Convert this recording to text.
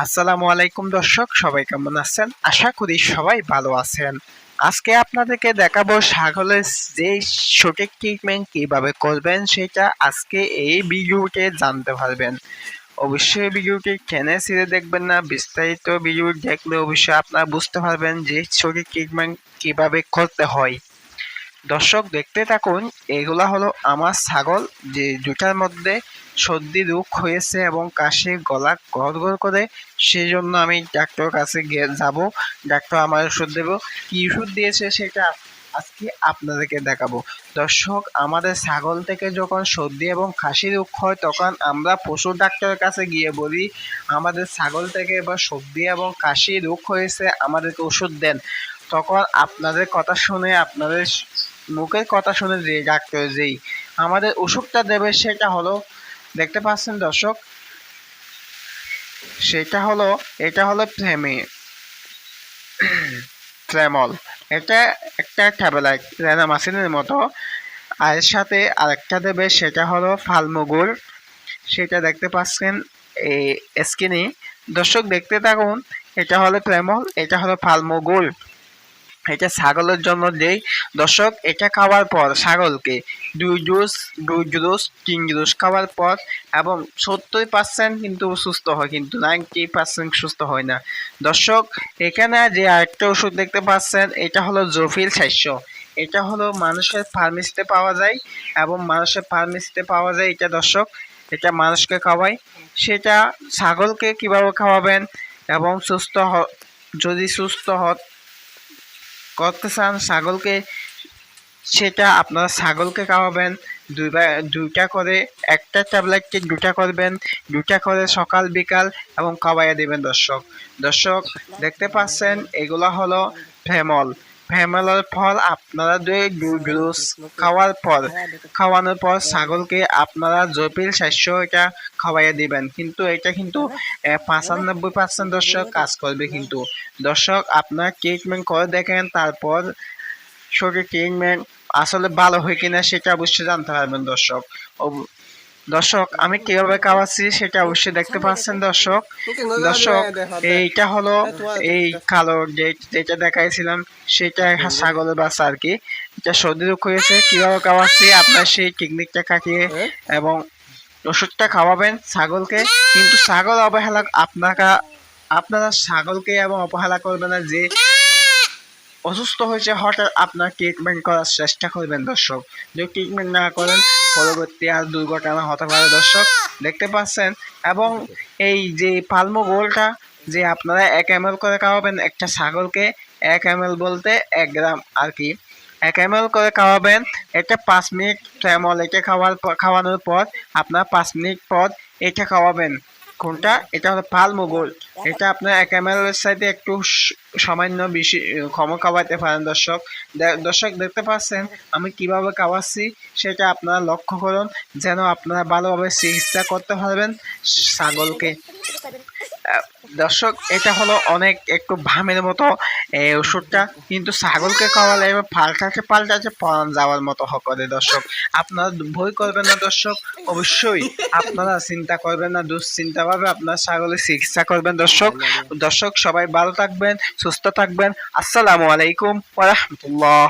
আসসালামু আলাইকুম দর্শক, সবাই কেমন আছেন? আশা করি সবাই ভালো আছেন। আজকে আপনাদেরকে দেখাবো ছাগলের যে সঠিক ট্রিটমেন্ট কিভাবে করবেন সেটা আজকে এই ভিডিওতে জানতে পারবেন। অবশ্যই ভিডিওটি টেনে ছিঁড়ে দেখবেন না, বিস্তারিত ভিডিও দেখলে অবশ্যই আপনারা বুঝতে পারবেন যে সঠিক ট্রিটমেন্ট কিভাবে করতে হয়। দর্শক দেখতে থাকুন। এগুলা হলো আমার ছাগল, যে দুটার মধ্যে সর্দি রোগ হয়েছে এবং কাশি, গলা গড়গড় করে, সেই জন্য আমি ডাক্তারের কাছে যাব। ডাক্তার আমার ওষুধ দেবো। কি ওষুধ দিয়েছে সেটা আজকে আপনাদেরকে দেখাবো। দর্শক, আমাদের ছাগল থেকে যখন সর্দি এবং কাশি রোগ হয় তখন আমরা পশু ডাক্তারের কাছে গিয়ে বলি আমাদের ছাগল থেকে এবার সর্দি এবং কাশি রোগ হয়েছে, আমাদেরকে ওষুধ দেন। তখন আপনাদের কথা শুনে, আপনাদের মুখের কথা শুনে যে ডাক্তার যেই আমাদের ওষুধটা দেবে সেটা হলো, দেখতে পাচ্ছেন দর্শক, এটা হলো ট্রেমল। এটা একটা ট্যাবলেট রেনামাসিনের মতো। আর সাথে আরেকটা দেবে, সেটা হলো ফালমুগুল। সেটা দেখতে পাচ্ছেন এই স্ক্রিনে। দর্শক দেখতে থাকুন। এটা হলো ট্রেমল, এটা হলো ফালমুগুল। এটা ছাগলের জন্য দেই। দর্শক, এটা খাওয়ার পর ছাগলকে 2 ডোজ 3 ডোজ খাওয়ার পর এবং 70% কিন্তু সুস্থ হয়, কিন্তু 90% সুস্থ হয় না। দর্শক, এখানে যে আরেকটা ওষুধ দেখতে পাচ্ছেন, এটা হলো জফিল 400। এটা হলো মানুষের ফার্মেসিতে পাওয়া যায় এবং মানুষের ফার্মেসিতে পাওয়া যায় এটা। দর্শক, এটা মানুষকে খাওয়ায়। সেটা ছাগলকে কিভাবে খাওয়াবেন এবং যদি সুস্থ করতে চান ছাগলকে, সেটা আপনারা ছাগলকে খাওয়াবেন দুইটা করে। একটা ট্যাবলেটকে 2টা করবেন, 2টা করে সকাল বিকাল এবং খাওয়াইয়া দিবেন। দর্শক দেখতে পাচ্ছেন, এগুলো হলো ফেমল। ফেমলের ফল আপনারা 2 ডোজ খাওয়ানোর পর ছাগলকে আপনারা জপিল 400 এটা খাওয়াইয়া দিবেন। কিন্তু এটা কিন্তু 95% দর্শক কাজ করবে। কিন্তু দর্শক, আপনারা ট্রিটমেন্ট করে দেখেন, তারপর শরীর ট্রিটমেন্ট আসলে ভালো হয় কিনা সেটা অবশ্যই জানতে পারবেন। দর্শক আমি কিভাবে খাওয়াচ্ছি সেটা অবশ্যই দেখতে পাচ্ছেন। দর্শক এইটা হলো এই কালো যেটা দেখাইছিলাম, সেটা ছাগলের বাচ্চা আর কি। এটা সর্দি রোগ হয়েছে, কিভাবে খাওয়াচ্ছি আপনার সেই টেকনিকটা কাটিয়ে এবং ওষুধটা খাওয়াবেন ছাগলকে। কিন্তু ছাগল অবহেলা আপনারা ছাগলকে এবং অবহেলা করবেন না। যে অসুস্থ হয়েছে হঠাৎ আপনার ট্রিটমেন্ট করার চেষ্টা করবেন। দর্শক, যদি ট্রিটমেন্ট না করেন পরবর্তী আর দুর্ঘটনা হতে পারে। দর্শক দেখতে পাচ্ছেন। এবং এই যে পালমো গোলটা যে আপনারা 1 ml করে খাওয়াবেন একটা ছাগলকে, 1 ml বলতে 1 গ্রাম আর কি, 1 ml করে খাওয়াবেন। এটা 5 মিনিট ট্রেমল, এটা খাওয়ানোর পর আপনার 5 মিনিট পর এটা খাওয়াবেন। কোনটা? এটা হলো পালমো গোল্ড। এটা আপনার 1 ml এর সাথে একটু সামান্য বেশি কম খাওয়াতে পারেন। দর্শক দেখতে পাচ্ছেন আমি কিভাবে খাওয়াচ্ছি, সেটা আপনারা লক্ষ্য করুন যেন আপনারা ভালোভাবে চিকিৎসা করতে পারবেন ছাগলকে। দর্শক, এটা হলো অনেক একটু ভামের মতো এই ওষুধটা, কিন্তু ছাগলকে খাওয়ালে এবার পাল্টাচ্ছে পরান যাওয়ার মতো করে। দর্শক, আপনারা ভয় করবেন না। দর্শক, অবশ্যই আপনারা চিন্তা করবেন না, দুশ্চিন্তা ভাবে আপনার ছাগলের চিকিৎসা করবেন। দর্শক সবাই ভালো থাকবেন, সুস্থ থাকবেন। আসসালামু আলাইকুম ওয়া রাহমাতুল্লাহ।